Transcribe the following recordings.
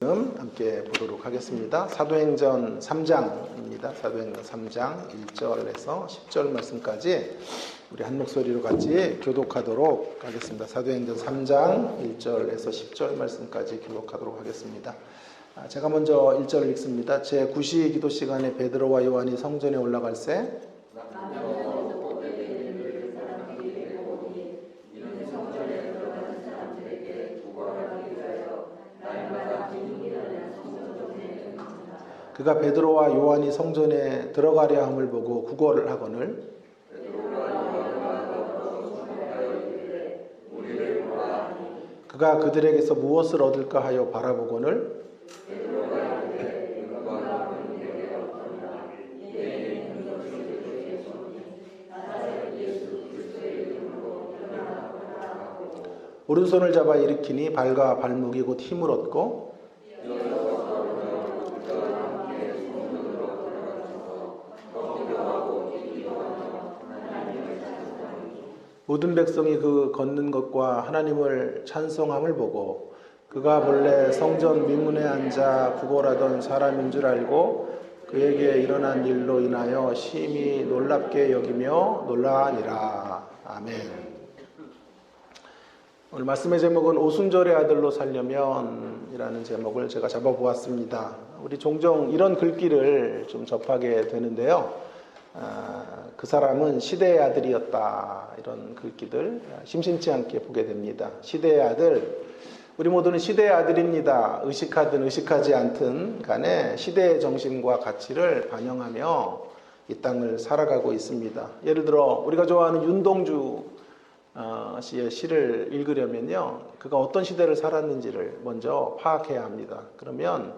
함께 보도록 하겠습니다. 사도행전 3장입니다. 사도행전 3장 1절에서 10절 말씀까지 우리 한 목소리로 같이 교독하도록 하겠습니다. 사도행전 3장 1절에서 10절 말씀까지 교독하도록 하겠습니다. 제가 먼저 1절을 읽습니다. 제9시 기도 시간에 베드로와 요한이 성전에 올라갈새 그가 베드로와 요한이 성전에 들어가려 함을 보고 구걸을 하거늘 그가 그들에게서 무엇을 얻을까 하여 바라보거늘 오른손을 잡아 일으키니 발과 발목이 곧 힘을 얻고 모든 백성이 그 걷는 것과 하나님을 찬송함을 보고 그가 본래 성전 미문에 앉아 구걸하던 사람인 줄 알고 그에게 일어난 일로 인하여 심히 놀랍게 여기며 놀라니라. 아멘. 오늘 말씀의 제목은 오순절의 아들로 살려면 이라는 제목을 제가 잡아보았습니다. 우리 종종 이런 글귀를 좀 접하게 되는데요. 그 사람은 시대의 아들이었다. 이런 글귀들 심심치 않게 보게 됩니다. 시대의 아들, 우리 모두는 시대의 아들입니다. 의식하든 의식하지 않든 간에 시대의 정신과 가치를 반영하며 이 땅을 살아가고 있습니다. 예를 들어 우리가 좋아하는 윤동주 씨의 시를 읽으려면요, 그가 어떤 시대를 살았는지를 먼저 파악해야 합니다. 그러면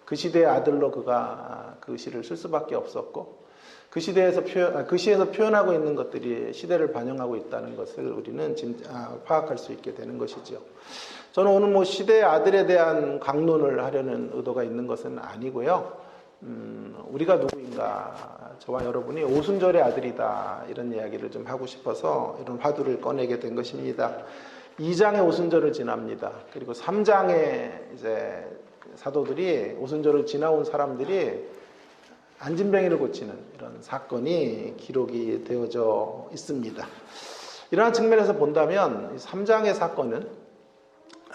그 시대의 아들로 그가 그 시를 쓸 수밖에 없었고, 그 시에서 표현하고 있는 것들이 시대를 반영하고 있다는 것을 우리는 파악할 수 있게 되는 것이죠. 저는 오늘 시대의 아들에 대한 강론을 하려는 의도가 있는 것은 아니고요. 우리가 누구인가, 저와 여러분이 오순절의 아들이다, 이런 이야기를 좀 하고 싶어서 이런 화두를 꺼내게 된 것입니다. 2장의 오순절을 지납니다. 그리고 3장에 이제 사도들이 오순절을 지나온 사람들이 안진뱅이를 고치는 이런 사건이 기록이 되어져 있습니다. 이러한 측면에서 본다면 3장의 사건은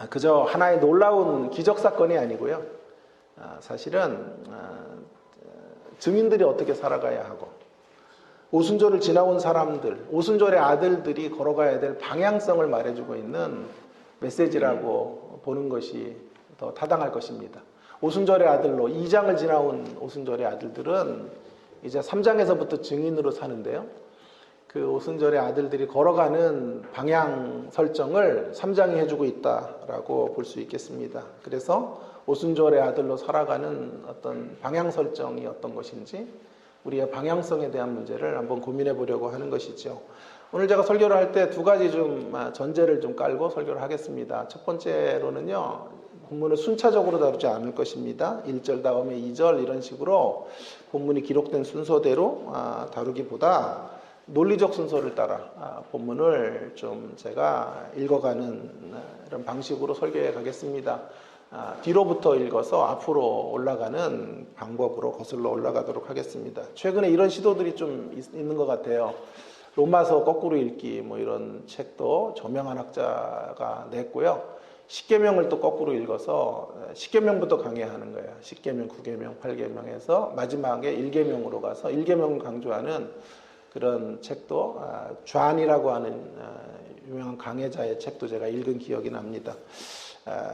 그저 하나의 놀라운 기적 사건이 아니고요. 사실은 증인들이 어떻게 살아가야 하고 오순절을 지나온 사람들, 오순절의 아들들이 걸어가야 될 방향성을 말해주고 있는 메시지라고 보는 것이 더 타당할 것입니다. 오순절의 아들로 2장을 지나온 오순절의 아들들은 이제 3장에서부터 증인으로 사는데요. 그 오순절의 아들들이 걸어가는 방향 설정을 3장이 해주고 있다라고 볼 수 있겠습니다. 그래서 오순절의 아들로 살아가는 어떤 방향 설정이 어떤 것인지 우리의 방향성에 대한 문제를 한번 고민해 보려고 하는 것이죠. 오늘 제가 설교를 할 때 두 가지 좀 전제를 좀 깔고 설교를 하겠습니다. 첫 번째로는요, 본문을 순차적으로 다루지 않을 것입니다. 1절 다음에 2절 이런 식으로 본문이 기록된 순서대로 다루기보다 논리적 순서를 따라 본문을 좀 제가 읽어가는 이런 방식으로 설교해 가겠습니다. 뒤로부터 읽어서 앞으로 올라가는 방법으로 거슬러 올라가도록 하겠습니다. 최근에 이런 시도들이 좀 있는 것 같아요. 로마서 거꾸로 읽기 뭐 이런 책도 저명한 학자가 냈고요. 십계명을 또 거꾸로 읽어서 십계명부터 강해하는 거예요. 십계명, 구계명, 팔계명에서 마지막에 1계명으로 가서 1계명을 강조하는 그런 책도 좌안이라고 하는 유명한 강해자의 책도 제가 읽은 기억이 납니다.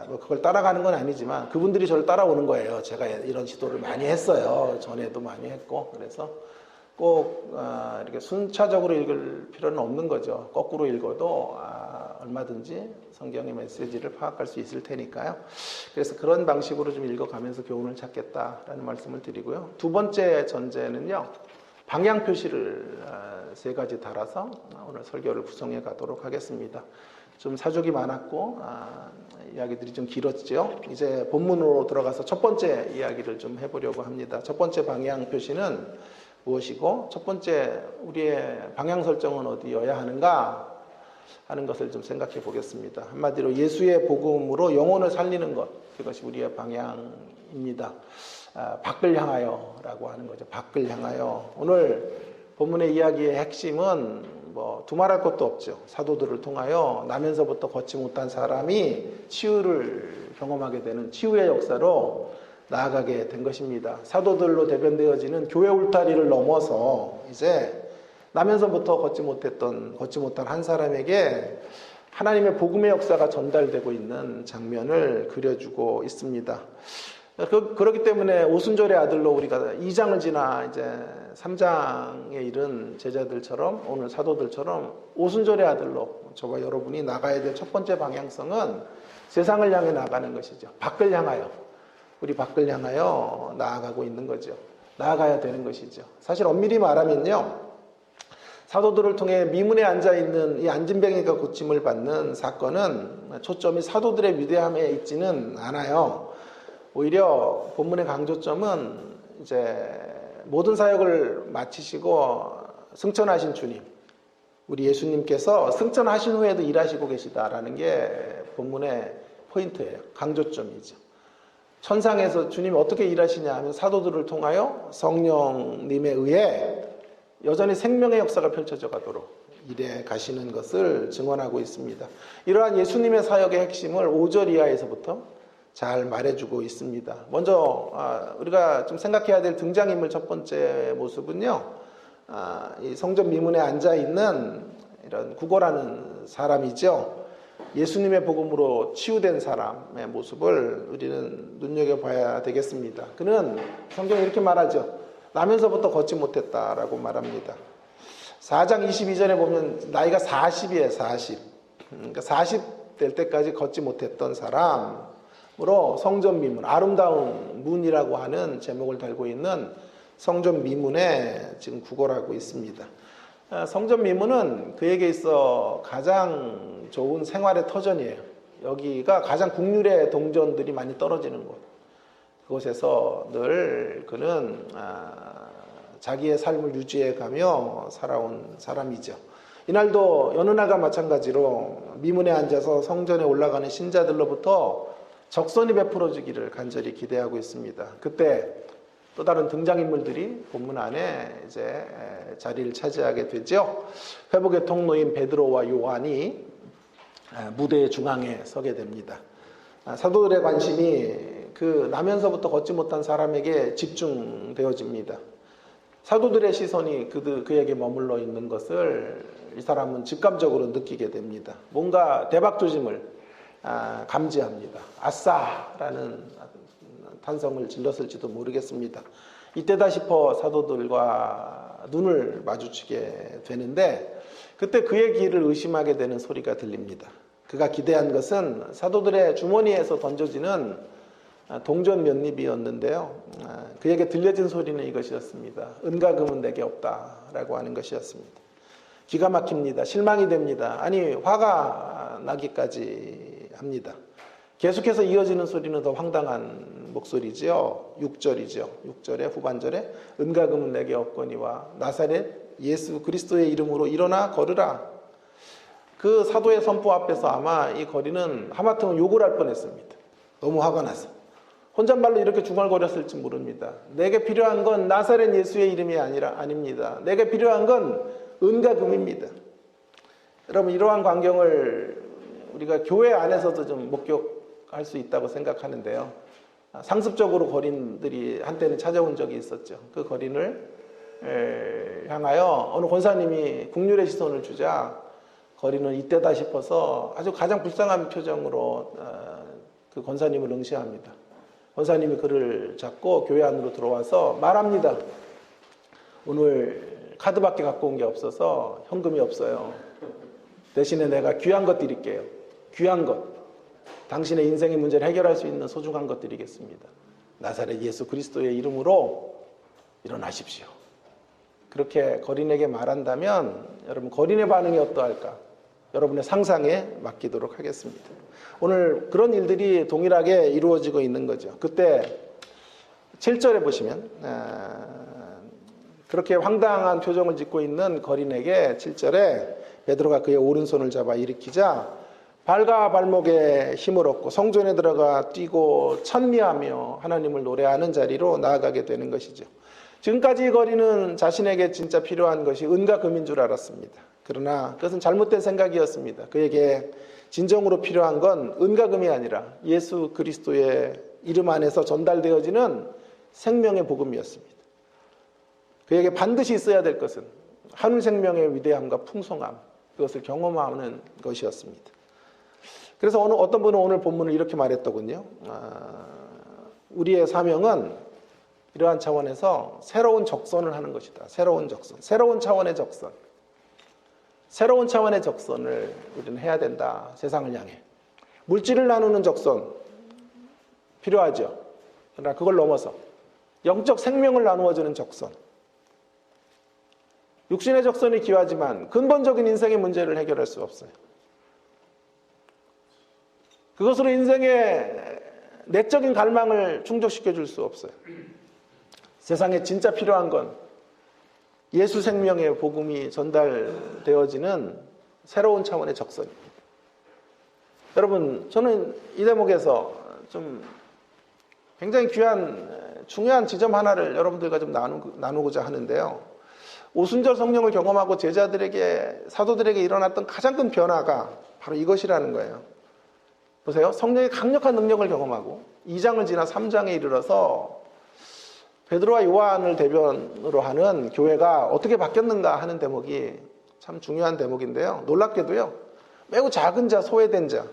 뭐 그걸 따라가는 건 아니지만 그분들이 저를 따라오는 거예요. 제가 이런 시도를 많이 했어요. 전에도 많이 했고. 그래서 꼭 이렇게 순차적으로 읽을 필요는 없는 거죠. 거꾸로 읽어도 얼마든지 성경의 메시지를 파악할 수 있을 테니까요. 그래서 그런 방식으로 좀 읽어가면서 교훈을 찾겠다라는 말씀을 드리고요. 두 번째 전제는요, 방향 표시를 세 가지 달아서 오늘 설교를 구성해 가도록 하겠습니다. 좀 사족이 많았고 이야기들이 좀 길었죠. 이제 본문으로 들어가서 첫 번째 이야기를 좀 해보려고 합니다. 첫 번째 방향 표시는 무엇이고 첫 번째 우리의 방향 설정은 어디여야 하는가 하는 것을 좀 생각해 보겠습니다. 한마디로 예수의 복음으로 영혼을 살리는 것, 그것이 우리의 방향입니다. 밖을 향하여라고 하는 거죠. 밖을 향하여. 오늘 본문의 이야기의 핵심은 뭐 두말할 것도 없죠. 사도들을 통하여 나면서부터 걷지 못한 사람이 치유를 경험하게 되는 치유의 역사로 나아가게 된 것입니다. 사도들로 대변되어지는 교회 울타리를 넘어서 이제 나면서부터 걷지 못한 한 사람에게 하나님의 복음의 역사가 전달되고 있는 장면을 그려주고 있습니다. 그렇기 때문에 오순절의 아들로 우리가 2장을 지나 이제 3장에 이른 제자들처럼 오늘 사도들처럼 오순절의 아들로 저와 여러분이 나가야 될 첫 번째 방향성은 세상을 향해 나가는 것이죠. 밖을 향하여, 우리 밖을 향하여 나아가고 있는 거죠. 나아가야 되는 것이죠. 사실 엄밀히 말하면요, 사도들을 통해 미문에 앉아있는 이 안진뱅이가 고침을 받는 사건은 초점이 사도들의 위대함에 있지는 않아요. 오히려 본문의 강조점은 이제 모든 사역을 마치시고 승천하신 주님, 우리 예수님께서 승천하신 후에도 일하시고 계시다라는 게 본문의 포인트예요. 강조점이죠. 천상에서 주님이 어떻게 일하시냐 하면 사도들을 통하여 성령님에 의해 여전히 생명의 역사가 펼쳐져 가도록 일해 가시는 것을 증언하고 있습니다. 이러한 예수님의 사역의 핵심을 5절 이하에서부터 잘 말해주고 있습니다. 먼저 우리가 좀 생각해야 될 등장인물 첫 번째 모습은요, 이 성전 미문에 앉아있는 이런 구걸하는 사람이죠. 예수님의 복음으로 치유된 사람의 모습을 우리는 눈여겨봐야 되겠습니다. 그는 성경에 이렇게 말하죠. 나면서부터 걷지 못했다라고 말합니다. 4장 22절에 보면 나이가 40이에요. 40. 그러니까 40 될 때까지 걷지 못했던 사람으로 성전 미문, 아름다운 문이라고 하는 제목을 달고 있는 성전 미문에 지금 구걸하고 있습니다. 성전 미문은 그에게 있어 가장 좋은 생활의 터전이에요. 여기가 가장 국률의 동전들이 많이 떨어지는 곳. 그곳에서 늘 그는 자기의 삶을 유지해가며 살아온 사람이죠. 이날도 여느 날과 마찬가지로 미문에 앉아서 성전에 올라가는 신자들로부터 적선이 베풀어지기를 간절히 기대하고 있습니다. 그때 또 다른 등장인물들이 본문 안에 이제 자리를 차지하게 되죠. 회복의 통로인 베드로와 요한이 무대의 중앙에 서게 됩니다. 사도들의 관심이 그 나면서부터 걷지 못한 사람에게 집중되어집니다. 사도들의 시선이 그에게 머물러 있는 것을 이 사람은 직감적으로 느끼게 됩니다. 뭔가 대박조짐을 감지합니다. 아싸라는 탄성을 질렀을지도 모르겠습니다. 이때다 싶어 사도들과 눈을 마주치게 되는데 그때 그의 길을 의심하게 되는 소리가 들립니다. 그가 기대한 것은 사도들의 주머니에서 던져지는 동전 몇 입이었는데요. 그에게 들려진 소리는 이것이었습니다. 은과 금은 내게 없다라고 하는 것이었습니다. 기가 막힙니다. 실망이 됩니다. 아니 화가 나기까지 합니다. 계속해서 이어지는 소리는 더 황당한 목소리지요. 6절이죠. 6절의 후반절에 은과 금은 내게 없거니와 나사렛 예수 그리스도의 이름으로 일어나 걸으라. 그 사도의 선포 앞에서 아마 이 거리는 하마터면 욕을 할 뻔했습니다. 너무 화가 나서. 혼잣말로 이렇게 중얼거렸을지 모릅니다. 내게 필요한 건 나사렛 예수의 이름이 아닙니다. 내게 필요한 건 은과 금입니다. 여러분 이러한 광경을 우리가 교회 안에서도 좀 목격할 수 있다고 생각하는데요. 상습적으로 거린들이 한때는 찾아온 적이 있었죠. 그 거린을 향하여 어느 권사님이 국률의 시선을 주자 거린은 이때다 싶어서 아주 가장 불쌍한 표정으로 그 권사님을 응시합니다. 권사님이 그를 잡고 교회 안으로 들어와서 말합니다. 오늘 카드밖에 갖고 온 게 없어서 현금이 없어요. 대신에 내가 귀한 것 드릴게요. 귀한 것. 당신의 인생의 문제를 해결할 수 있는 소중한 것 드리겠습니다. 나사렛 예수 그리스도의 이름으로 일어나십시오. 그렇게 거린에게 말한다면 여러분 거린의 반응이 어떠할까? 여러분의 상상에 맡기도록 하겠습니다. 오늘 그런 일들이 동일하게 이루어지고 있는 거죠. 그때 7절에 보시면 그렇게 황당한 표정을 짓고 있는 거린에게 7절에 베드로가 그의 오른손을 잡아 일으키자 발과 발목에 힘을 얻고 성전에 들어가 뛰고 찬미하며 하나님을 노래하는 자리로 나아가게 되는 것이죠. 지금까지 이 거리는 자신에게 진짜 필요한 것이 은과 금인 줄 알았습니다. 그러나 그것은 잘못된 생각이었습니다. 그에게 진정으로 필요한 건 은과 금이 아니라 예수 그리스도의 이름 안에서 전달되어지는 생명의 복음이었습니다. 그에게 반드시 있어야 될 것은 하늘 생명의 위대함과 풍성함, 그것을 경험하는 것이었습니다. 그래서 어떤 분은 오늘 본문을 이렇게 말했더군요. 우리의 사명은 이러한 차원에서 새로운 적선을 하는 것이다. 새로운 적선, 새로운 차원의 적선. 새로운 차원의 적선을 우리는 해야 된다. 세상을 향해. 물질을 나누는 적선 필요하죠. 그러나 그걸 넘어서 영적 생명을 나누어주는 적선. 육신의 적선이 귀하지만 근본적인 인생의 문제를 해결할 수 없어요. 그것으로 인생의 내적인 갈망을 충족시켜 줄 수 없어요. 세상에 진짜 필요한 건 예수 생명의 복음이 전달되어지는 새로운 차원의 적선입니다. 여러분, 저는 이 대목에서 좀 굉장히 귀한 중요한 지점 하나를 여러분들과 좀 나누고자 하는데요. 오순절 성령을 경험하고 제자들에게, 사도들에게 일어났던 가장 큰 변화가 바로 이것이라는 거예요. 보세요. 성령의 강력한 능력을 경험하고 2장을 지나 3장에 이르러서 베드로와 요한을 대변으로 하는 교회가 어떻게 바뀌었는가 하는 대목이 참 중요한 대목인데요. 놀랍게도요. 매우 작은 자, 소외된 자,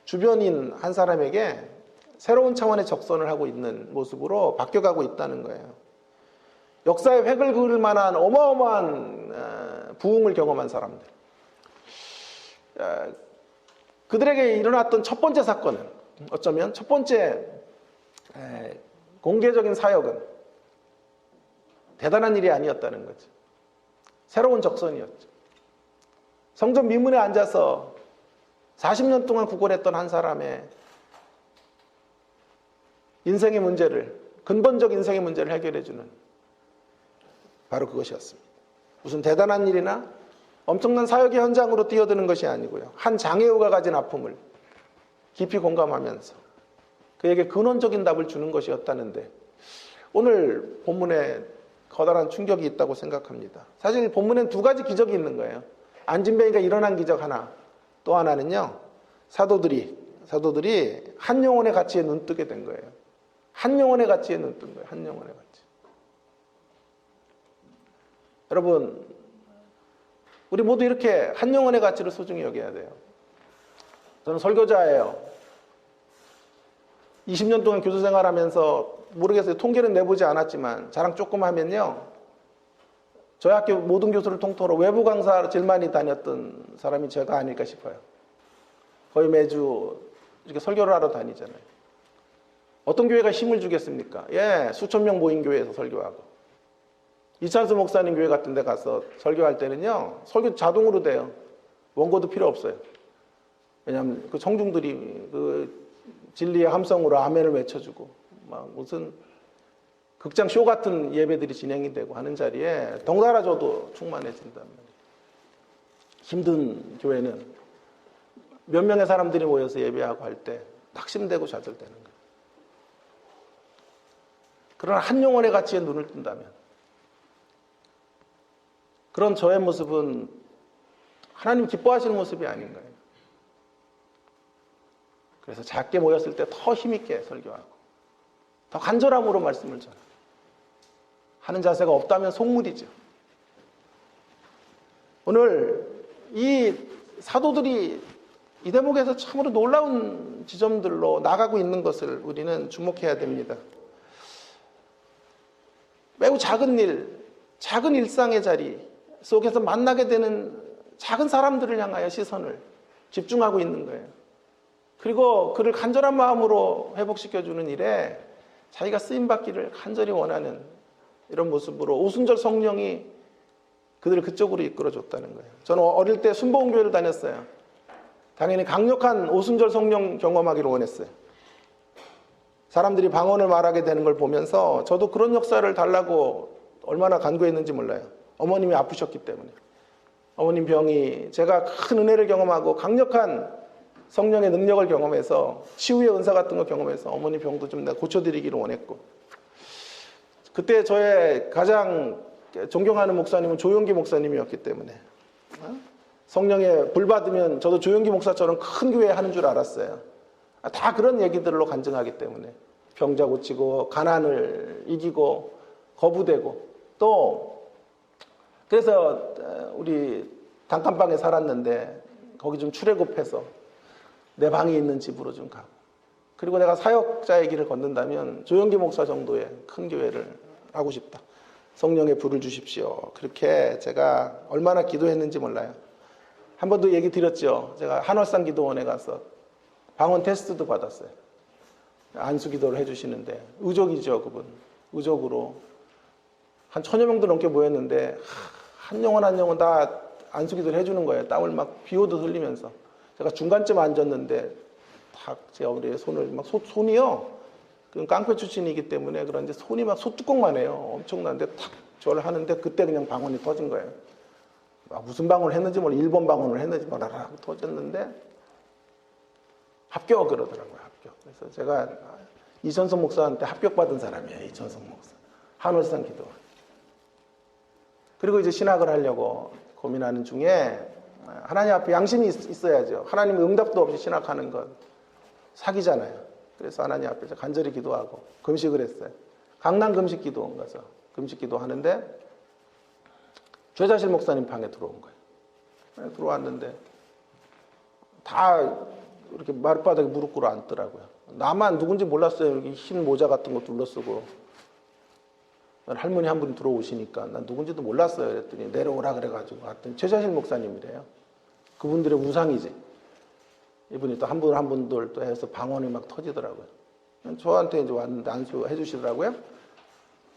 주변인 한 사람에게 새로운 차원의 적선을 하고 있는 모습으로 바뀌어가고 있다는 거예요. 역사의 획을 그을 만한 어마어마한 부흥을 경험한 사람들. 그들에게 일어났던 첫 번째 사건은 어쩌면 첫 번째 공개적인 사역은 대단한 일이 아니었다는 거죠. 새로운 적선이었죠. 성전 미문에 앉아서 40년 동안 구걸했던 한 사람의 인생의 문제를, 근본적 인생의 문제를 해결해주는 바로 그것이었습니다. 무슨 대단한 일이나 엄청난 사역의 현장으로 뛰어드는 것이 아니고요. 한 장애우가 가진 아픔을 깊이 공감하면서 그에게 근원적인 답을 주는 것이었다는데 오늘 본문에 커다란 충격이 있다고 생각합니다. 사실 본문엔 두 가지 기적이 있는 거예요. 안진뱅이가 일어난 기적 하나, 또 하나는요. 사도들이 한 영혼의 가치에 눈뜨게 된 거예요. 한 영혼의 가치에 눈뜬 거예요. 한 영혼의 가치. 여러분, 우리 모두 이렇게 한 영혼의 가치를 소중히 여겨야 돼요. 저는 설교자예요. 20년 동안 교수 생활하면서 모르겠어요. 통계는 내보지 않았지만 자랑 조금 하면요. 저희 학교 모든 교수를 통틀어 외부 강사로 제일 많이 다녔던 사람이 제가 아닐까 싶어요. 거의 매주 이렇게 설교를 하러 다니잖아요. 어떤 교회가 힘을 주겠습니까? 수천 명 모인 교회에서 설교하고 이찬수 목사님 교회 같은 데 가서 설교할 때는요. 설교 자동으로 돼요. 원고도 필요 없어요. 왜냐하면 그 청중들이 그 진리의 함성으로 아멘을 외쳐주고 막 무슨 극장 쇼 같은 예배들이 진행이 되고 하는 자리에 덩달아 저도 충만해진단 말이에요. 힘든 교회는 몇 명의 사람들이 모여서 예배하고 할 때 낙심되고 좌절되는 거예요. 그러나 한 영혼의 가치에 눈을 뜬다면 그런 저의 모습은 하나님 기뻐하시는 모습이 아닌 거예요. 그래서 작게 모였을 때 더 힘있게 설교하고 더 간절함으로 말씀을 전하고 하는 자세가 없다면 속물이죠. 오늘 이 사도들이 이 대목에서 참으로 놀라운 지점들로 나가고 있는 것을 우리는 주목해야 됩니다. 매우 작은 일, 작은 일상의 자리 속에서 만나게 되는 작은 사람들을 향하여 시선을 집중하고 있는 거예요. 그리고 그를 간절한 마음으로 회복시켜주는 일에 자기가 쓰임받기를 간절히 원하는 이런 모습으로 오순절 성령이 그들을 그쪽으로 이끌어줬다는 거예요. 저는 어릴 때 순복음교회를 다녔어요. 당연히 강력한 오순절 성령 경험하기를 원했어요. 사람들이 방언을 말하게 되는 걸 보면서 저도 그런 역사를 달라고 얼마나 간구했는지 몰라요. 어머님이 아프셨기 때문에. 어머님 병이 제가 큰 은혜를 경험하고 강력한 성령의 능력을 경험해서 치유의 은사 같은 거 경험해서 어머니 병도 좀 내가 고쳐드리기를 원했고, 그때 저의 가장 존경하는 목사님은 조용기 목사님이었기 때문에 성령의 불 받으면 저도 조용기 목사처럼 큰 교회 하는 줄 알았어요. 다 그런 얘기들로 간증하기 때문에 병자 고치고 가난을 이기고 거부되고, 또 그래서 우리 단칸방에 살았는데 거기 좀 출애굽해서 내 방이 있는 집으로 좀 가고, 그리고 내가 사역자의 길을 걷는다면 조용기 목사 정도의 큰 교회를 하고 싶다. 성령의 불을 주십시오. 그렇게 제가 얼마나 기도했는지 몰라요. 한 번도 얘기 드렸죠. 제가 한월산 기도원에 가서 방언 테스트도 받았어요. 안수 기도를 해주시는데 의족이죠, 그분. 의족으로 한 1000여 명도 넘게 모였는데 한 영혼 한 영혼 다 안수 기도를 해주는 거예요. 땀을 막 비오도 흘리면서. 제가 중간쯤 앉았는데 탁 제 어머니의 손을 막 손이요. 그 깡패 출신이기 때문에 그런지 손이 막 소뚜껑만 해요. 엄청난데 탁 저를 하는데 그때 그냥 방언이 터진 거예요. 무슨 방언을 했는지 몰라. 1번 방언을 했는지 몰라. 터졌는데 합격 그러더라고요. 합격. 그래서 제가 이천석 목사한테 합격받은 사람이에요. 이천석 목사. 한월산 기도. 그리고 이제 신학을 하려고 고민하는 중에 하나님 앞에 양심이 있어야죠. 하나님의 응답도 없이 신학하는 건 사기잖아요. 그래서 하나님 앞에서 간절히 기도하고 금식을 했어요. 강남 금식 기도원 가서 금식 기도하는데 최자실 목사님 방에 들어온 거예요. 들어왔는데 다 이렇게 마룻바닥에 무릎 꿇어 앉더라고요. 나만 누군지 몰랐어요. 여기 흰 모자 같은 거 둘러쓰고 할머니 한 분이 들어오시니까 난 누군지도 몰랐어요. 그랬더니 내려오라 그래가지고 갔더니 최자실 목사님이래요. 그분들의 우상이지. 이분이 또 한 분 한 분들 또 해서 방언이 막 터지더라고요. 저한테 이제 왔는데 안수해 주시더라고요.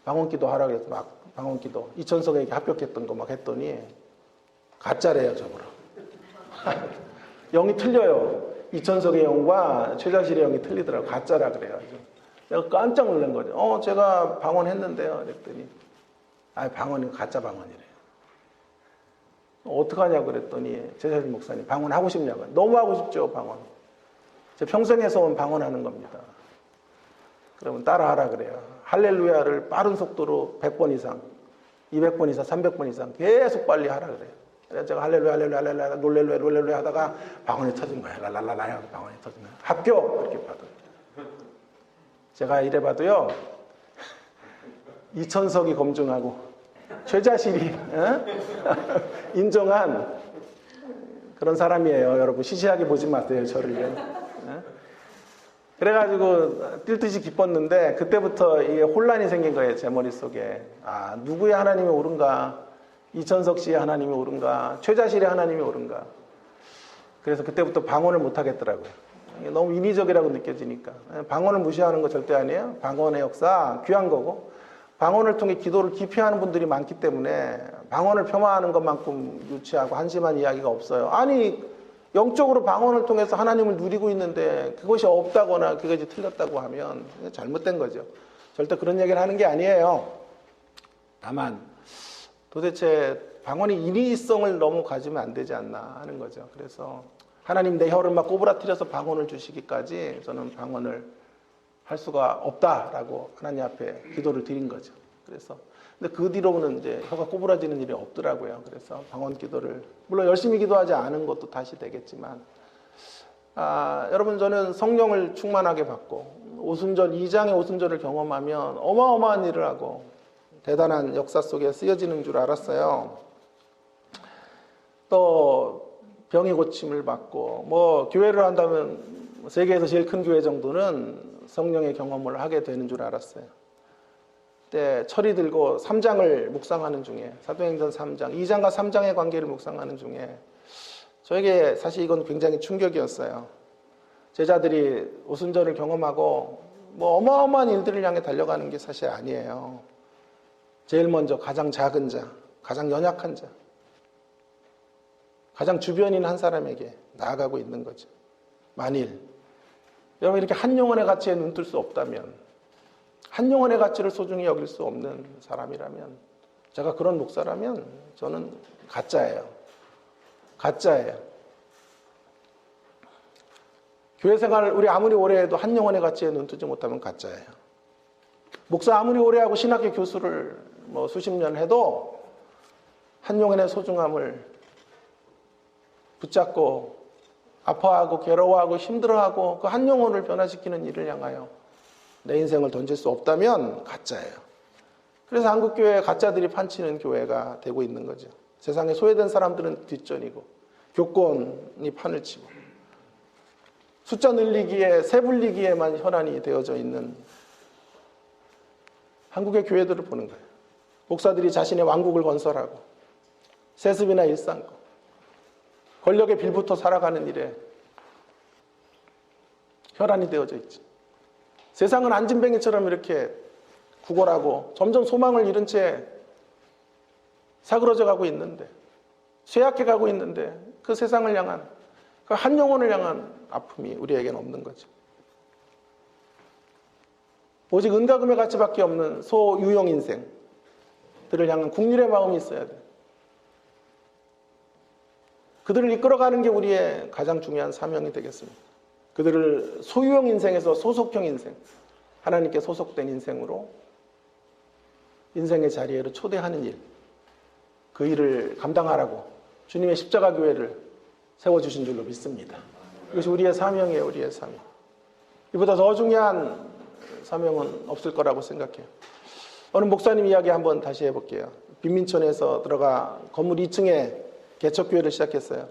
방언기도 하라 그래서 막 방언기도 이천석에게 합격했던 거 막 했더니 가짜래요, 저거로. 영이 틀려요. 이천석의 영과 최자실의 영이 틀리더라고요. 가짜라 그래요. 내가 깜짝 놀란 거죠. 제가 방언했는데요. 그랬더니 방언이 가짜 방언이래요. 어떡하냐고 그랬더니 최자실 목사님 방언하고 싶냐고. 너무 하고 싶죠, 방언. 제 평생에서 온 방언하는 겁니다. 그러면 따라하라 그래요. 할렐루야를 빠른 속도로 100번 이상, 200번 이상, 300번 이상 계속 빨리 하라 그래요. 그래서 제가 할렐루야, 할렐루야, 할렐루야, 롤렐루야, 롤렐루야 하다가 방언이 터진 거예요. 랄랄랄라 하고 방언이 터진 거예요. 합격! 이렇게 받아요. 제가 이래봐도요, 이천석이 검증하고 최자실이 인정한 그런 사람이에요. 여러분 시시하게 보지 마세요, 저를요. 그래가지고 뛸 듯이 기뻤는데 그때부터 이게 혼란이 생긴 거예요, 제 머릿속에. 누구의 하나님이 옳은가? 이천석 씨의 하나님이 옳은가? 최자실의 하나님이 옳은가? 그래서 그때부터 방언을 못 하겠더라고요. 너무 인위적이라고 느껴지니까. 방언을 무시하는 거 절대 아니에요. 방언의 역사 귀한 거고, 방언을 통해 기도를 기피하는 분들이 많기 때문에 방언을 폄하하는 것만큼 유치하고 한심한 이야기가 없어요. 아니, 영적으로 방언을 통해서 하나님을 누리고 있는데 그것이 없다거나 그것이 틀렸다고 하면 잘못된 거죠. 절대 그런 얘기를 하는 게 아니에요. 다만 도대체 방언이 인위성을 너무 가지면 안 되지 않나 하는 거죠. 그래서 하나님 내 혀를 막 꼬부라뜨려서 방언을 주시기까지 저는 방언을 할 수가 없다라고 하나님 앞에 기도를 드린 거죠. 그래서 근데 그 뒤로는 이제 혀가 꼬부라지는 일이 없더라고요. 그래서 방언 기도를 물론 열심히 기도하지 않은 것도 다시 되겠지만, 여러분 저는 성령을 충만하게 받고 오순절 2장의 오순절을 경험하면 어마어마한 일을 하고 대단한 역사 속에 쓰여지는 줄 알았어요. 또 병이 고침을 받고 뭐 교회를 한다면 세계에서 제일 큰 교회 정도는 성령의 경험을 하게 되는 줄 알았어요. 그때 철이 들고 3장을 묵상하는 중에, 사도행전 3장, 2장과 3장의 관계를 묵상하는 중에 저에게 사실 이건 굉장히 충격이었어요. 제자들이 오순절을 경험하고 뭐 어마어마한 일들을 향해 달려가는 게 사실 아니에요. 제일 먼저 가장 작은 자, 가장 연약한 자, 가장 주변인 한 사람에게 나아가고 있는 거죠. 만일 여러분 이렇게 한 영혼의 가치에 눈뜰 수 없다면, 한 영혼의 가치를 소중히 여길 수 없는 사람이라면, 제가 그런 목사라면 저는 가짜예요. 가짜예요. 교회 생활 우리 아무리 오래 해도 한 영혼의 가치에 눈 뜨지 못하면 가짜예요. 목사 아무리 오래 하고 신학교 교수를 뭐 수십 년 해도 한 영혼의 소중함을 붙잡고 아파하고 괴로워하고 힘들어하고 그 한 영혼을 변화시키는 일을 향하여 내 인생을 던질 수 없다면 가짜예요. 그래서 한국교회에 가짜들이 판치는 교회가 되고 있는 거죠. 세상에 소외된 사람들은 뒷전이고 교권이 판을 치고 숫자 늘리기에 세 불리기에만 혈안이 되어져 있는 한국의 교회들을 보는 거예요. 목사들이 자신의 왕국을 건설하고 세습이나 일삼고 권력의 빌부터 살아가는 일에 혈안이 되어져 있지. 세상은 안진뱅이처럼 이렇게 구걸하고 점점 소망을 잃은 채 사그러져 가고 있는데, 쇠약해 가고 있는데 그 세상을 향한, 그 한 영혼을 향한 아픔이 우리에게는 없는 거죠. 오직 은과 금의 가치밖에 없는 소유용 인생들을 향한 국률의 마음이 있어야 돼. 그들을 이끌어가는 게 우리의 가장 중요한 사명이 되겠습니다. 그들을 소유형 인생에서 소속형 인생, 하나님께 소속된 인생으로 인생의 자리에로 초대하는 일, 그 일을 감당하라고 주님의 십자가 교회를 세워주신 줄로 믿습니다. 이것이 우리의 사명이에요. 우리의 사명. 이보다 더 중요한 사명은 없을 거라고 생각해요. 어느 목사님 이야기 한번 다시 해볼게요. 빈민촌에서 들어가 건물 2층에 개척교회를 시작했어요.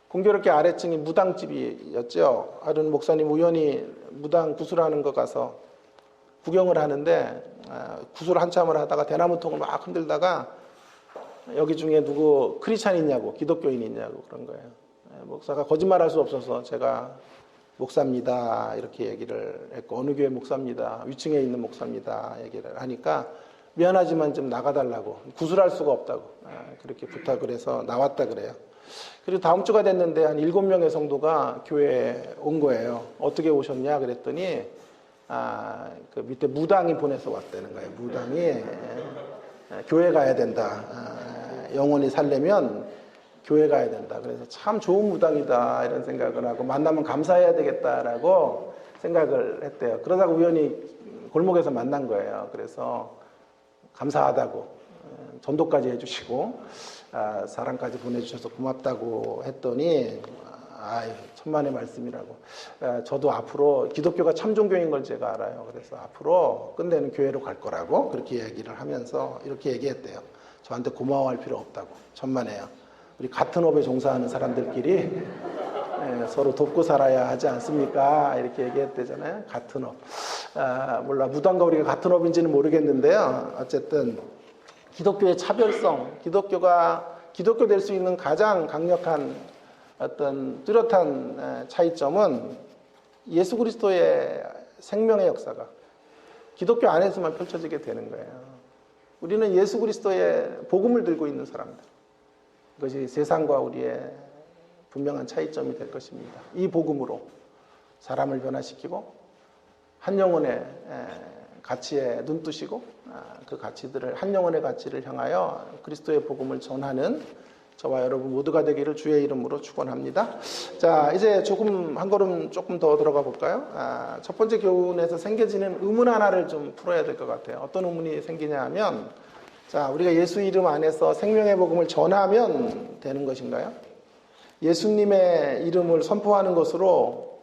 공교롭게 아래층이 무당집이었죠. 어른 목사님 우연히 무당 구슬하는 거 가서 구경을 하는데 구슬 한참을 하다가 대나무통을 막 흔들다가 여기 중에 누구 크리스찬 있냐고, 기독교인 있냐고 그런 거예요. 목사가 거짓말할 수 없어서 제가 목사입니다 이렇게 얘기를 했고, 어느 교회 목사입니다, 위층에 있는 목사입니다 얘기를 하니까 미안하지만 좀 나가달라고, 구슬할 수가 없다고 그렇게 부탁을 해서 나왔다 그래요. 그리고 다음 주가 됐는데 한 7명의 성도가 교회에 온 거예요. 어떻게 오셨냐 그랬더니 그 밑에 무당이 보내서 왔다는 거예요. 무당이 교회 가야 된다, 영원히 살려면 교회 가야 된다. 그래서 참 좋은 무당이다 이런 생각을 하고 만나면 감사해야 되겠다라고 생각을 했대요. 그러다가 우연히 골목에서 만난 거예요. 그래서 감사하다고 전도까지 해주시고 사랑까지 보내주셔서 고맙다고 했더니 천만의 말씀이라고, 저도 앞으로 기독교가 참 종교인 걸 제가 알아요. 그래서 앞으로 끝내는 교회로 갈 거라고 그렇게 얘기를 하면서 이렇게 얘기했대요. 저한테 고마워할 필요 없다고, 천만에요. 우리 같은 업에 종사하는 사람들끼리 서로 돕고 살아야 하지 않습니까? 이렇게 얘기했대잖아요. 같은 업. 몰라, 무당과 우리가 같은 업인지는 모르겠는데요. 어쨌든 기독교의 차별성, 기독교 될 수 있는 가장 강력한 어떤 뚜렷한 차이점은 예수 그리스도의 생명의 역사가 기독교 안에서만 펼쳐지게 되는 거예요. 우리는 예수 그리스도의 복음을 들고 있는 사람들. 그것이 세상과 우리의 분명한 차이점이 될 것입니다. 이 복음으로 사람을 변화시키고 한 영혼의 가치에 눈뜨시고 그 가치들을, 한 영혼의 가치를 향하여 그리스도의 복음을 전하는 저와 여러분 모두가 되기를 주의 이름으로 축원합니다. 자, 이제 한 걸음 조금 더 들어가 볼까요? 첫 번째 교훈에서 생겨지는 의문 하나를 좀 풀어야 될 것 같아요. 어떤 의문이 생기냐 하면, 자, 우리가 예수 이름 안에서 생명의 복음을 전하면 되는 것인가요? 예수님의 이름을 선포하는 것으로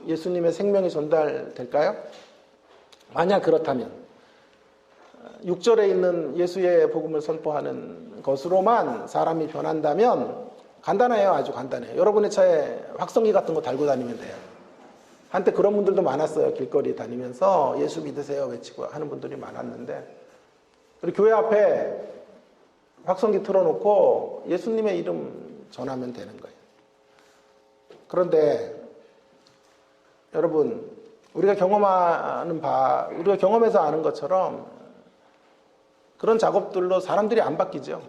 예수님의 생명이 전달될까요? 만약 그렇다면 6절에 있는 예수의 복음을 선포하는 것으로만 사람이 변한다면 간단해요. 아주 간단해요. 여러분의 차에 확성기 같은 거 달고 다니면 돼요. 한때 그런 분들도 많았어요. 길거리 다니면서 예수 믿으세요 외치고 하는 분들이 많았는데, 그리고 교회 앞에 확성기 틀어놓고 예수님의 이름 전하면 되는 거예요. 그런데 여러분, 우리가 경험해서 아는 것처럼 그런 작업들로 사람들이 안 바뀌죠.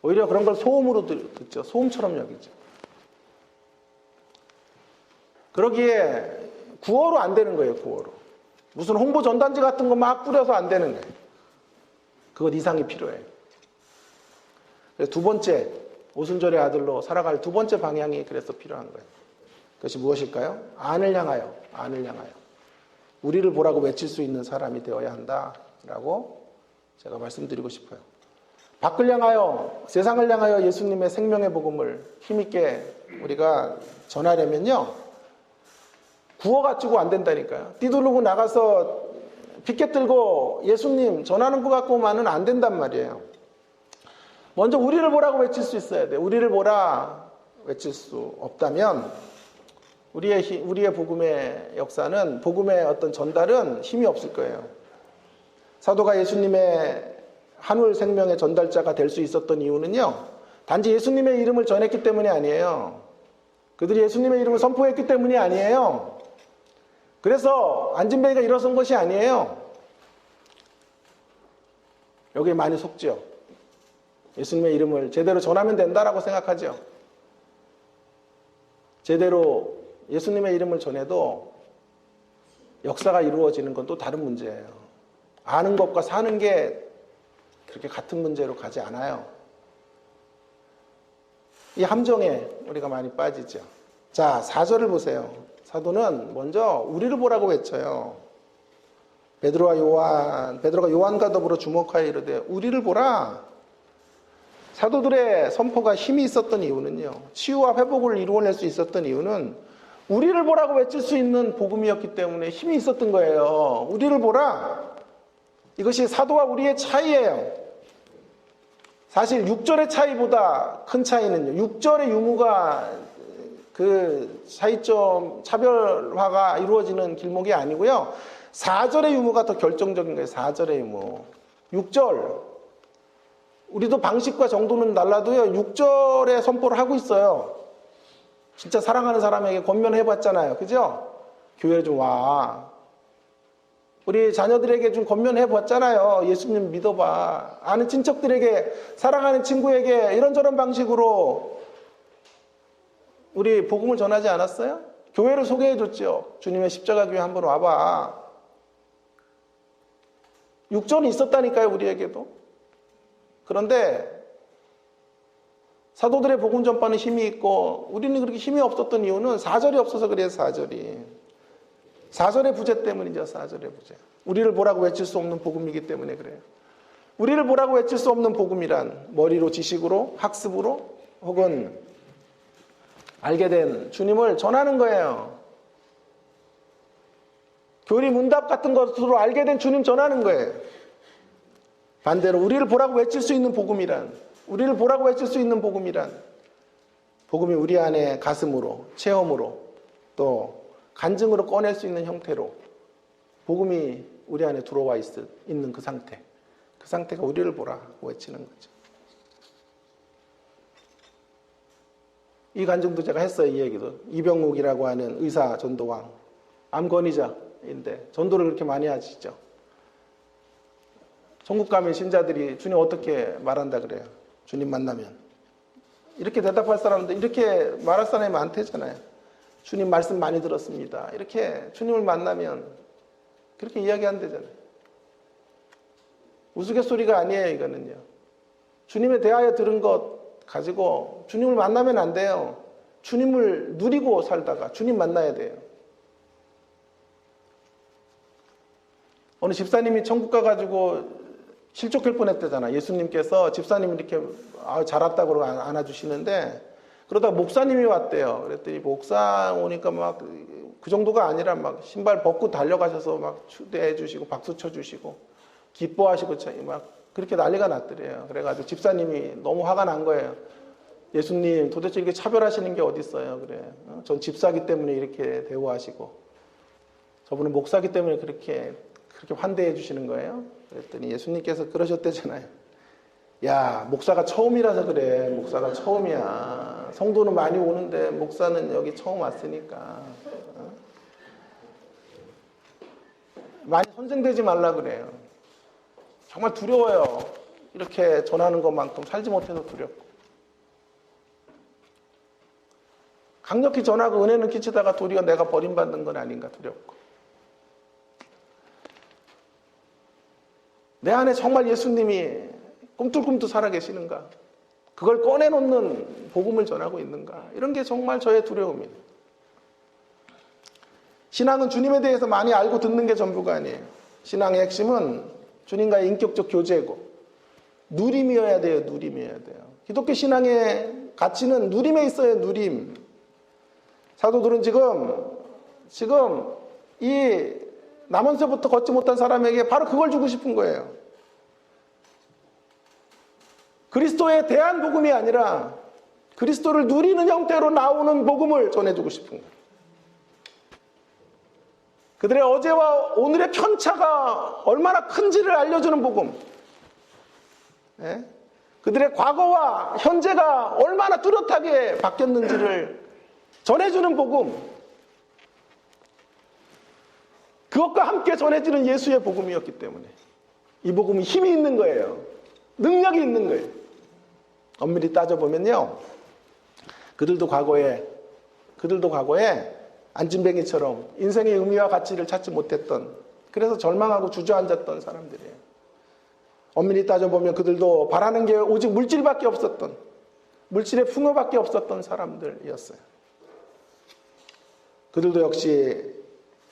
오히려 그런 걸 소음으로 듣죠. 소음처럼 여기죠. 그러기에 구호로 안 되는 거예요. 구호로. 무슨 홍보 전단지 같은 거 막 뿌려서 안 되는 거예요. 그것 이상이 필요해요. 그래서 두 번째, 오순절의 아들로 살아갈 두 번째 방향이 그래서 필요한 거예요. 그것이 무엇일까요? 안을 향하여, 안을 향하여. 우리를 보라고 외칠 수 있는 사람이 되어야 한다라고 제가 말씀드리고 싶어요. 밖을 향하여, 세상을 향하여 예수님의 생명의 복음을 힘있게 우리가 전하려면요, 구호가지고 안 된다니까요. 띠두르고 나가서 피켓 들고 예수님 전하는 것 갖고만은 안 된단 말이에요. 먼저 우리를 보라고 외칠 수 있어야 돼요. 우리를 보라 외칠 수 없다면 우리의 복음의 역사는, 복음의 어떤 전달은 힘이 없을 거예요. 사도가 예수님의 한울 생명의 전달자가 될 수 있었던 이유는요, 단지 예수님의 이름을 전했기 때문이 아니에요. 그들이 예수님의 이름을 선포했기 때문이 아니에요. 그래서 안진뱅이가 일어선 것이 아니에요. 여기에 많이 속죠. 예수님의 이름을 제대로 전하면 된다라고 생각하죠. 제대로 예수님의 이름을 전해도 역사가 이루어지는 건 또 다른 문제예요. 아는 것과 사는 게 그렇게 같은 문제로 가지 않아요. 이 함정에 우리가 많이 빠지죠. 자, 4절을 보세요. 사도는 먼저 우리를 보라고 외쳐요. 베드로가 요한과 더불어 주목하여 이르되 우리를 보라. 사도들의 선포가 힘이 있었던 이유는요, 치유와 회복을 이루어낼 수 있었던 이유는 우리를 보라고 외칠 수 있는 복음이었기 때문에 힘이 있었던 거예요. 우리를 보라. 이것이 사도와 우리의 차이예요. 사실 6절의 차이보다 큰 차이는요, 6절의 유무가 그 차이점, 차별화가 이루어지는 길목이 아니고요, 4절의 유무가 더 결정적인 거예요. 4절의 유무. 6절, 우리도 방식과 정도는 달라도요, 6절의 선포를 하고 있어요. 진짜 사랑하는 사람에게 권면해봤잖아요. 그죠? 교회에 좀 와. 우리 자녀들에게 좀 권면해봤잖아요. 예수님 믿어봐. 아는 친척들에게, 사랑하는 친구에게 이런저런 방식으로 우리 복음을 전하지 않았어요? 교회를 소개해줬죠. 주님의 십자가 교회 한번 와봐. 6절이 있었다니까요, 우리에게도. 그런데 사도들의 복음 전파는 힘이 있고 우리는 그렇게 힘이 없었던 이유는 4절이 없어서 그래요. 4절의 부재 때문이죠. 4절의 부재. 우리를 보라고 외칠 수 없는 복음이기 때문에 그래요. 우리를 보라고 외칠 수 없는 복음이란 머리로, 지식으로, 학습으로 혹은 알게 된 주님을 전하는 거예요. 교리 문답 같은 것으로 알게 된 주님 전하는 거예요. 반대로 우리를 보라고 외칠 수 있는 복음이란, 우리를 보라고 외칠 수 있는 복음이란, 복음이 우리 안에 가슴으로, 체험으로, 또 간증으로 꺼낼 수 있는 형태로 복음이 우리 안에 들어와 있는 그 상태, 그 상태가 우리를 보라고 외치는 거죠. 이 간증도 제가 했어요. 이 얘기도. 이병욱이라고 하는 의사 전도왕, 암 권위자인데 전도를 그렇게 많이 하시죠. 천국 가면 신자들이 주님 어떻게 말한다 그래요? 주님 만나면. 이렇게 대답할 사람들, 이렇게 말할 사람이 많대잖아요. 주님 말씀 많이 들었습니다. 이렇게 주님을 만나면 그렇게 이야기한대잖아요. 우스갯소리가 아니에요, 이거는요. 주님에 대하여 들은 것 가지고 주님을 만나면 안 돼요. 주님을 누리고 살다가 주님 만나야 돼요. 어느 집사님이 천국 가가지고 실족할 뻔했대잖아. 예수님께서 집사님 이렇게 잘 왔다고 그러고 안아주시는데 그러다가 목사님이 왔대요. 그랬더니 목사 오니까 막 그 정도가 아니라 막 신발 벗고 달려가셔서 막 추대해 주시고 박수 쳐 주시고 기뻐하시고 막 그렇게 난리가 났더래요. 그래가지고 집사님이 너무 화가 난 거예요. 예수님 도대체 이렇게 차별하시는 게 어디 있어요? 그래. 전 집사기 때문에 이렇게 대우하시고 저분은 목사기 때문에 그렇게 환대해 주시는 거예요. 그랬더니 예수님께서 그러셨대잖아요. 야, 목사가 처음이라서 그래. 목사가 처음이야. 성도는 많이 오는데 목사는 여기 처음 왔으니까. 많이 선생되지 말라 그래요. 정말 두려워요. 이렇게 전하는 것만큼 살지 못해서 두렵고. 강력히 전하고 은혜는 끼치다가 도리어 내가 버림받는 건 아닌가 두렵고. 내 안에 정말 예수님이 꿈틀꿈틀 살아계시는가? 그걸 꺼내놓는 복음을 전하고 있는가? 이런 게 정말 저의 두려움이에요. 신앙은 주님에 대해서 많이 알고 듣는 게 전부가 아니에요. 신앙의 핵심은 주님과의 인격적 교제고 누림이어야 돼요. 누림이어야 돼요. 기독교 신앙의 가치는 누림에 있어요. 누림. 사도들은 지금 이 남원서부터 걷지 못한 사람에게 바로 그걸 주고 싶은 거예요. 그리스도에 대한 복음이 아니라 그리스도를 누리는 형태로 나오는 복음을 전해주고 싶은 거예요. 그들의 어제와 오늘의 편차가 얼마나 큰지를 알려주는 복음. 예? 그들의 과거와 현재가 얼마나 뚜렷하게 바뀌었는지를 전해주는 복음. 그것과 함께 전해지는 예수의 복음이었기 때문에 이 복음은 힘이 있는 거예요. 능력이 있는 거예요. 엄밀히 따져보면요, 그들도 과거에 안진뱅이처럼 인생의 의미와 가치를 찾지 못했던, 그래서 절망하고 주저앉았던 사람들이에요. 엄밀히 따져보면 그들도 바라는 게 오직 물질밖에 없었던, 물질의 풍요밖에 없었던 사람들이었어요. 그들도 역시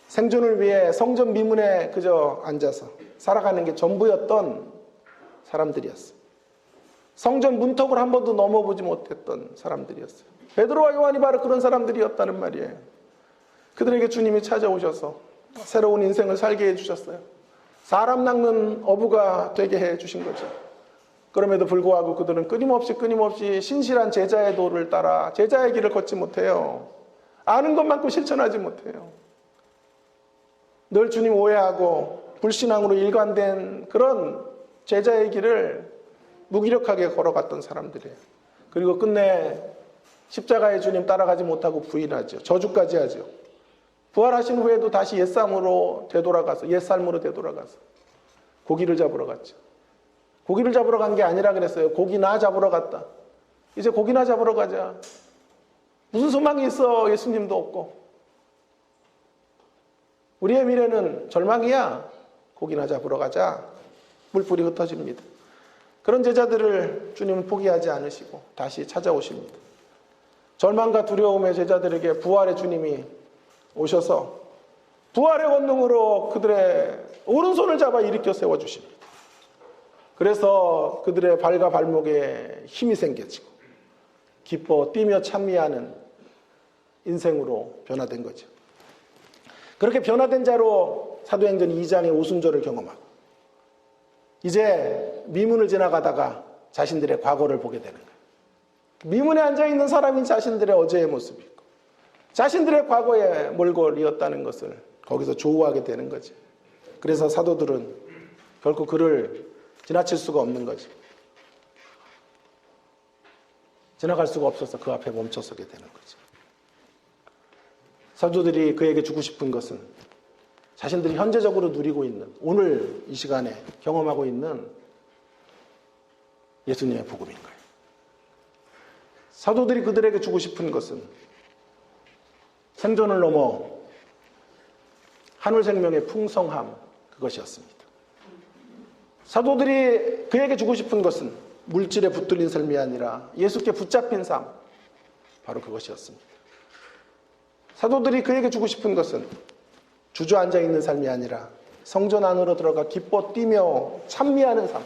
생존을 위해 성전 미문에 그저 앉아서 살아가는 게 전부였던 사람들이었어요. 성전 문턱을 한 번도 넘어보지 못했던 사람들이었어요. 베드로와 요한이 바로 그런 사람들이었다는 말이에요. 그들에게 주님이 찾아오셔서 새로운 인생을 살게 해주셨어요. 사람 낚는 어부가 되게 해주신 거죠. 그럼에도 불구하고 그들은 끊임없이 신실한 제자의 도를 따라 제자의 길을 걷지 못해요. 아는 것만큼 실천하지 못해요. 늘 주님 오해하고 불신앙으로 일관된 그런 제자의 길을 무기력하게 걸어갔던 사람들이에요. 그리고 끝내 십자가의 주님 따라가지 못하고 부인하죠. 저주까지 하죠. 부활하신 후에도 다시 옛삶으로 되돌아가서 고기를 잡으러 갔죠. 고기를 잡으러 간 게 아니라 그랬어요. 고기나 잡으러 갔다. 이제 고기나 잡으러 가자. 무슨 소망이 있어? 예수님도 없고. 우리의 미래는 절망이야. 고기나 잡으러 가자. 물불이 흩어집니다. 그런 제자들을 주님은 포기하지 않으시고 다시 찾아오십니다. 절망과 두려움의 제자들에게 부활의 주님이 오셔서 부활의 권능으로 그들의 오른손을 잡아 일으켜 세워주십니다. 그래서 그들의 발과 발목에 힘이 생겨지고 기뻐 뛰며 찬미하는 인생으로 변화된 거죠. 그렇게 변화된 자로 사도행전 2장의 오순절을 경험하고 이제 미문을 지나가다가 자신들의 과거를 보게 되는 거예요. 미문에 앉아있는 사람이 자신들의 어제의 모습이고 자신들의 과거의 몰골이었다는 것을 거기서 조우하게 되는 거죠. 그래서 사도들은 결코 그를 지나칠 수가 없는 거죠. 지나갈 수가 없어서 그 앞에 멈춰서게 되는 거죠. 사도들이 그에게 주고 싶은 것은 자신들이 현재적으로 누리고 있는 오늘 이 시간에 경험하고 있는 예수님의 복음인 거예요. 사도들이 그들에게 주고 싶은 것은 생존을 넘어 하늘 생명의 풍성함, 그것이었습니다. 사도들이 그에게 주고 싶은 것은 물질에 붙들린 삶이 아니라 예수께 붙잡힌 삶, 바로 그것이었습니다. 사도들이 그에게 주고 싶은 것은 주저앉아 있는 삶이 아니라 성전 안으로 들어가 기뻐 뛰며 찬미하는 삶,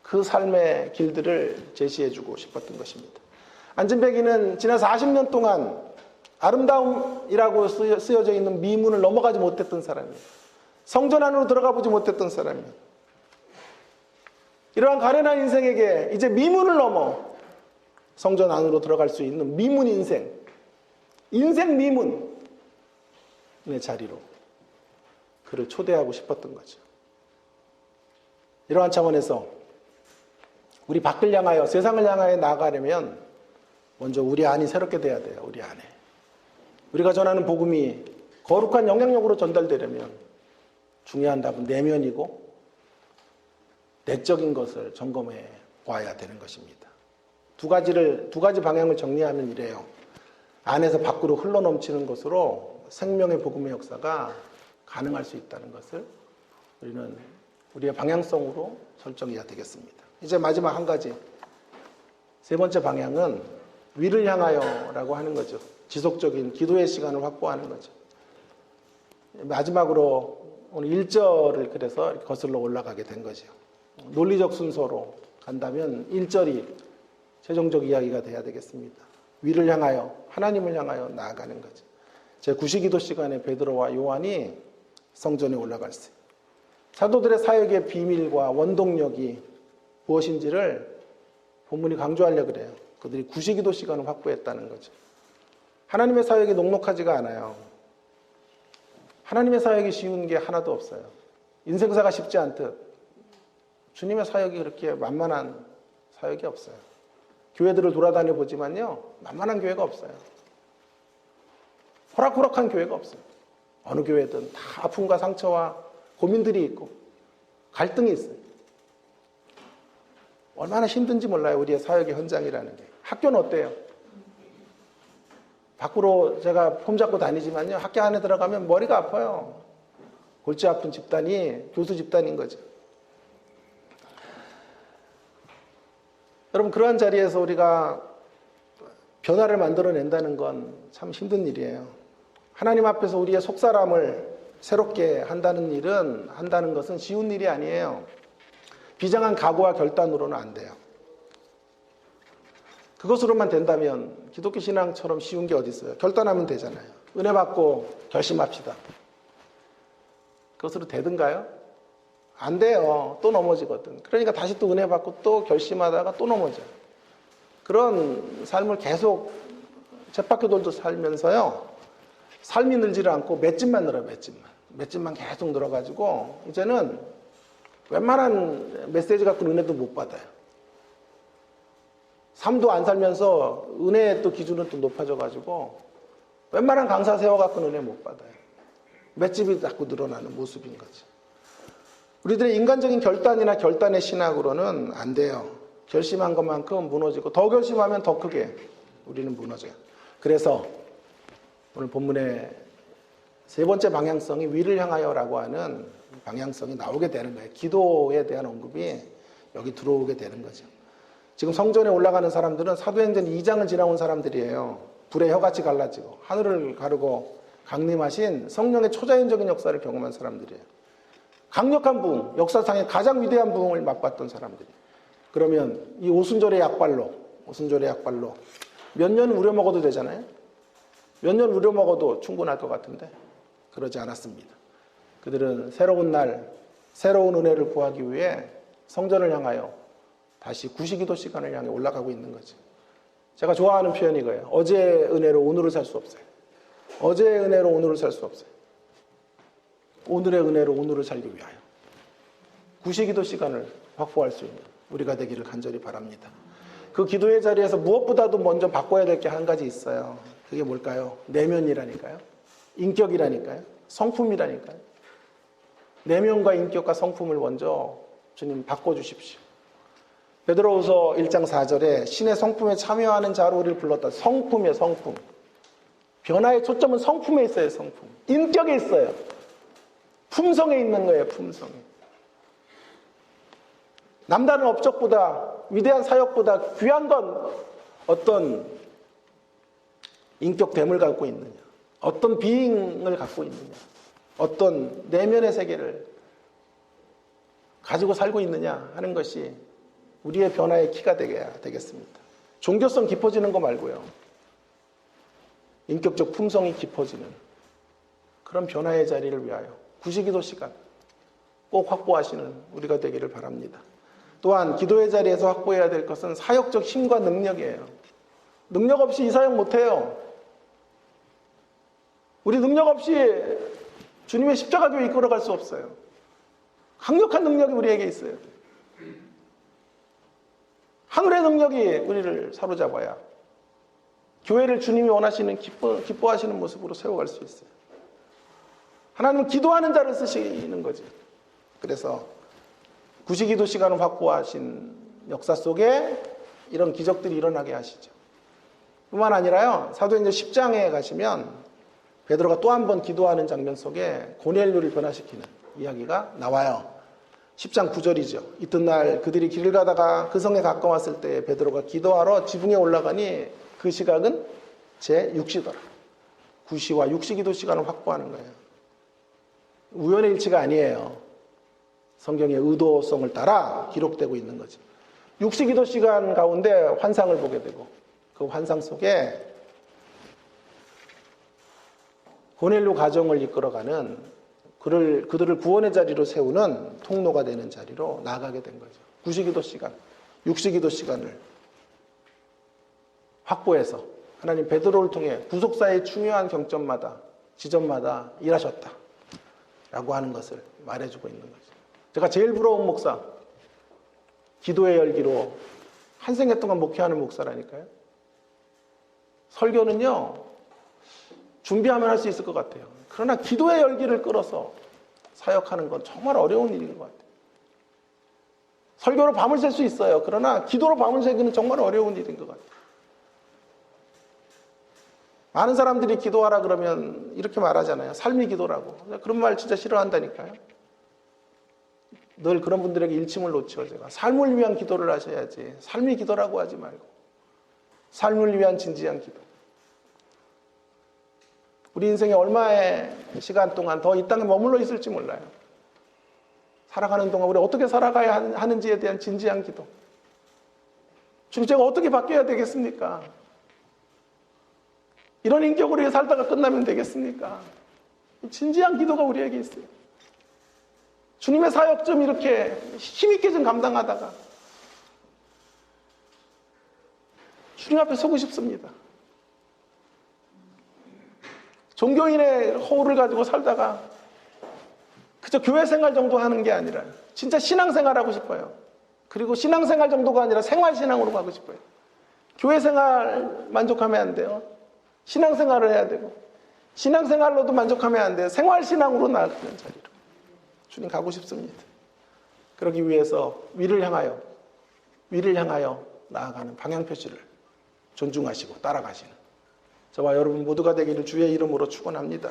그 삶의 길들을 제시해주고 싶었던 것입니다. 안진뱅이는 지난 40년 동안 아름다움이라고 쓰여져 있는 미문을 넘어가지 못했던 사람이에요. 성전 안으로 들어가 보지 못했던 사람이에요. 이러한 가련한 인생에게 이제 미문을 넘어 성전 안으로 들어갈 수 있는 미문 인생 미문의 자리로 그를 초대하고 싶었던 거죠. 이러한 차원에서 우리 밖을 향하여 세상을 향하여 나아가려면 먼저 우리 안이 새롭게 돼야 돼요. 우리 안에. 우리가 전하는 복음이 거룩한 영향력으로 전달되려면 중요한 답은 내면이고 내적인 것을 점검해 봐야 되는 것입니다. 두 가지 방향을 정리하면 이래요. 안에서 밖으로 흘러넘치는 것으로 생명의 복음의 역사가 가능할 수 있다는 것을 우리는 우리의 방향성으로 설정해야 되겠습니다. 이제 마지막 한 가지, 세 번째 방향은 위를 향하여라고 하는 거죠. 지속적인 기도의 시간을 확보하는 거죠. 마지막으로 오늘 1절을 그래서 거슬러 올라가게 된 거죠. 논리적 순서로 간다면 1절이 최종적 이야기가 돼야 되겠습니다. 위를 향하여, 하나님을 향하여 나아가는 거죠. 제 구시기도 시간에 베드로와 요한이 성전에 올라갔어요. 사도들의 사역의 비밀과 원동력이 무엇인지를 본문이 강조하려고 그래요. 그들이 구시기도 시간을 확보했다는 거죠. 하나님의 사역이 녹록하지가 않아요. 하나님의 사역이 쉬운 게 하나도 없어요. 인생사가 쉽지 않듯 주님의 사역이 그렇게 만만한 사역이 없어요. 교회들을 돌아다녀 보지만요, 만만한 교회가 없어요. 호락호락한 교회가 없어요. 어느 교회든 다 아픔과 상처와 고민들이 있고 갈등이 있어요. 얼마나 힘든지 몰라요, 우리의 사역의 현장이라는 게. 학교는 어때요? 밖으로 제가 폼 잡고 다니지만요, 학교 안에 들어가면 머리가 아파요. 골치 아픈 집단이 교수 집단인 거죠. 여러분, 그러한 자리에서 우리가 변화를 만들어낸다는 건 참 힘든 일이에요. 하나님 앞에서 우리의 속사람을 새롭게 한다는 것은 쉬운 일이 아니에요. 비장한 각오와 결단으로는 안 돼요. 그것으로만 된다면 기독교 신앙처럼 쉬운 게 어디 있어요? 결단하면 되잖아요. 은혜 받고 결심합시다. 그것으로 되든가요? 안 돼요. 또 넘어지거든. 그러니까 다시 또 은혜 받고 또 결심하다가 또 넘어져요. 그런 삶을 계속 쳇바퀴 돌도 살면서요, 삶이 늘지를 않고 맷집만 늘어요. 맷집만 계속 늘어가지고 이제는 웬만한 메시지 갖고 은혜도 못 받아요. 삶도 안 살면서 은혜의 또 기준은 또 높아져가지고 웬만한 강사 세워갖고 은혜 못 받아요. 맷집이 자꾸 늘어나는 모습인 거지. 우리들의 인간적인 결단이나 결단의 신학으로는 안 돼요. 결심한 것만큼 무너지고 더 결심하면 더 크게 우리는 무너져요. 그래서 오늘 본문의 세 번째 방향성이 위를 향하여라고 하는 방향성이 나오게 되는 거예요. 기도에 대한 언급이 여기 들어오게 되는 거죠. 지금 성전에 올라가는 사람들은 사도행전 2장을 지나온 사람들이에요. 불에 혀같이 갈라지고 하늘을 가르고 강림하신 성령의 초자연적인 역사를 경험한 사람들이에요. 강력한 부흥, 역사상의 가장 위대한 부흥을 맛봤던 사람들이에요. 그러면 이 오순절의 약발로 몇 년 우려먹어도 되잖아요. 몇 년 우려먹어도 충분할 것 같은데 그러지 않았습니다. 그들은 새로운 날, 새로운 은혜를 구하기 위해 성전을 향하여 다시 구시기도 시간을 향해 올라가고 있는 거죠. 제가 좋아하는 표현이 이거예요. 어제의 은혜로 오늘을 살 수 없어요. 어제의 은혜로 오늘을 살 수 없어요. 오늘의 은혜로 오늘을 살기 위하여 구시기도 시간을 확보할 수 있는 우리가 되기를 간절히 바랍니다. 그 기도의 자리에서 무엇보다도 먼저 바꿔야 될 게 한 가지 있어요. 그게 뭘까요? 내면이라니까요. 인격이라니까요. 성품이라니까요. 내면과 인격과 성품을 먼저 주님 바꿔주십시오. 베드로후서 1장 4절에 신의 성품에 참여하는 자로 우리를 불렀다. 성품이에요, 성품. 변화의 초점은 성품에 있어요, 성품. 인격에 있어요. 품성에 있는 거예요, 품성에. 남다른 업적보다, 위대한 사역보다 귀한 건 어떤 인격됨을 갖고 있느냐, 어떤 비잉을 갖고 있느냐, 어떤 내면의 세계를 가지고 살고 있느냐 하는 것이 우리의 변화의 키가 되겠습니다. 종교성 깊어지는 거 말고요, 인격적 품성이 깊어지는 그런 변화의 자리를 위하여 구시기도 시간 꼭 확보하시는 우리가 되기를 바랍니다. 또한 기도의 자리에서 확보해야 될 것은 사역적 힘과 능력이에요. 능력 없이 이 사역 못해요. 우리 능력 없이 주님의 십자가교회 이끌어갈 수 없어요. 강력한 능력이 우리에게 있어요. 하늘의 능력이 우리를 사로잡아야 교회를 주님이 원하시는 기뻐하시는 모습으로 세워갈 수 있어요. 하나님은 기도하는 자를 쓰시는 거지. 그래서 구시기도 시간을 확보하신 역사 속에 이런 기적들이 일어나게 하시죠. 뿐만 아니라요, 사도행전 10장에 가시면 베드로가 또 한 번 기도하는 장면 속에 고넬료를 변화시키는 이야기가 나와요. 10장 9절이죠. 이튿날 그들이 길을 가다가 그 성에 가까웠을 때 베드로가 기도하러 지붕에 올라가니 그 시각은 제6시더라. 구시와 육시기도 시간을 확보하는 거예요. 우연의 일치가 아니에요. 성경의 의도성을 따라 기록되고 있는 거죠. 육시기도 시간 가운데 환상을 보게 되고 그 환상 속에 고넬료 가정을 이끌어가는 그들을 구원의 자리로 세우는 통로가 되는 자리로 나아가게 된 거죠. 구시기도 시간, 육시기도 시간을 확보해서 하나님 베드로를 통해 구속사의 중요한 경점마다 지점마다 일하셨다 라고 하는 것을 말해주고 있는 거죠. 제가 제일 부러운 목사, 기도의 열기로 한 생애 동안 목회하는 목사라니까요. 설교는요 준비하면 할 수 있을 것 같아요. 그러나 기도의 열기를 끌어서 사역하는 건 정말 어려운 일인 것 같아요. 설교로 밤을 샐 수 있어요. 그러나 기도로 밤을 새기는 정말 어려운 일인 것 같아요. 많은 사람들이 기도하라 그러면 이렇게 말하잖아요. 삶이 기도라고. 그런 말 진짜 싫어한다니까요. 늘 그런 분들에게 일침을 놓죠. 제가 삶을 위한 기도를 하셔야지 삶이 기도라고 하지 말고 삶을 위한 진지한 기도. 우리 인생에 얼마의 시간 동안 더 이 땅에 머물러 있을지 몰라요. 살아가는 동안 우리 어떻게 살아가야 하는지에 대한 진지한 기도. 주님, 제가 어떻게 바뀌어야 되겠습니까? 이런 인격으로 살다가 끝나면 되겠습니까? 진지한 기도가 우리에게 있어요. 주님의 사역 좀 이렇게 힘있게 좀 감당하다가 주님 앞에 서고 싶습니다. 종교인의 허울을 가지고 살다가 그저 교회 생활 정도 하는 게 아니라 진짜 신앙생활 하고 싶어요. 그리고 신앙생활 정도가 아니라 생활신앙으로 가고 싶어요. 교회 생활 만족하면 안 돼요. 신앙생활을 해야 되고 신앙생활로도 만족하면 안 돼요. 생활신앙으로 나아가는 자리로 주님 가고 싶습니다. 그러기 위해서 위를 향하여 나아가는 방향표시를 존중하시고 따라가시는 저와 여러분 모두가 되기를 주의 이름으로 축원합니다.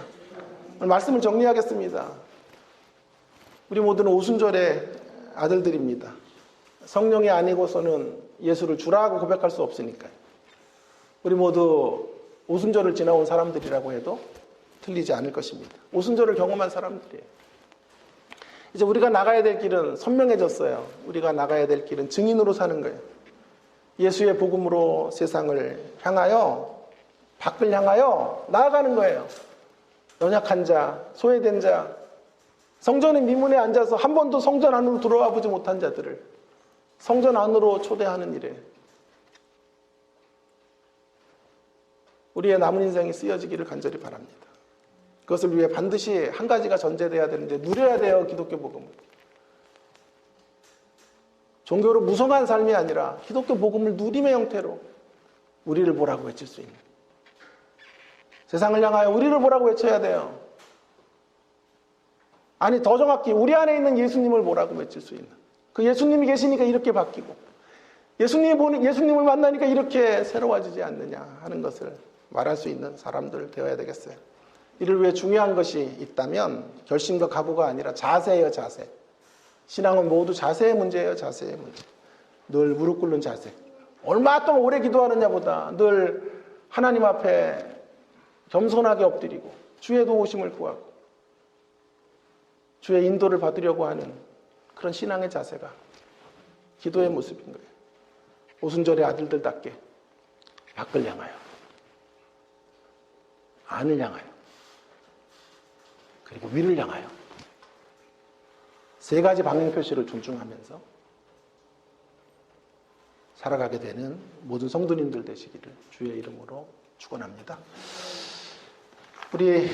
오늘 말씀을 정리하겠습니다. 우리 모두는 오순절의 아들들입니다. 성령이 아니고서는 예수를 주라고 고백할 수 없으니까요. 우리 모두 오순절을 지나온 사람들이라고 해도 틀리지 않을 것입니다. 오순절을 경험한 사람들이에요. 이제 우리가 나가야 될 길은 선명해졌어요. 우리가 나가야 될 길은 증인으로 사는 거예요. 예수의 복음으로 세상을 향하여 밖을 향하여 나아가는 거예요. 연약한 자, 소외된 자, 성전의 미문에 앉아서 한 번도 성전 안으로 들어와 보지 못한 자들을 성전 안으로 초대하는 일에 우리의 남은 인생이 쓰여지기를 간절히 바랍니다. 그것을 위해 반드시 한 가지가 전제돼야 되는데 누려야 돼요. 기독교 복음을. 종교로 무성한 삶이 아니라 기독교 복음을 누림의 형태로 우리를 보라고 외칠 수 있는, 세상을 향하여 우리를 보라고 외쳐야 돼요. 아니 더 정확히 우리 안에 있는 예수님을 보라고 외칠 수 있는, 그 예수님이 계시니까 이렇게 바뀌고 예수님을 만나니까 이렇게 새로워지지 않느냐 하는 것을 말할 수 있는 사람들 되어야 되겠어요. 이를 위해 중요한 것이 있다면 결심과 각오가 아니라 자세예요. 자세. 신앙은 모두 자세의 문제예요. 자세의 문제. 늘 무릎 꿇는 자세. 얼마 동안 오래 기도하느냐보다 늘 하나님 앞에 겸손하게 엎드리고 주의 도우심을 구하고 주의 인도를 받으려고 하는 그런 신앙의 자세가 기도의 모습인 거예요. 오순절의 아들들답게 밖을 향하여, 안을 향하여, 그리고 위를 향하여 세 가지 방향표시를 존중하면서 살아가게 되는 모든 성도님들 되시기를 주의 이름으로 축원합니다. 우리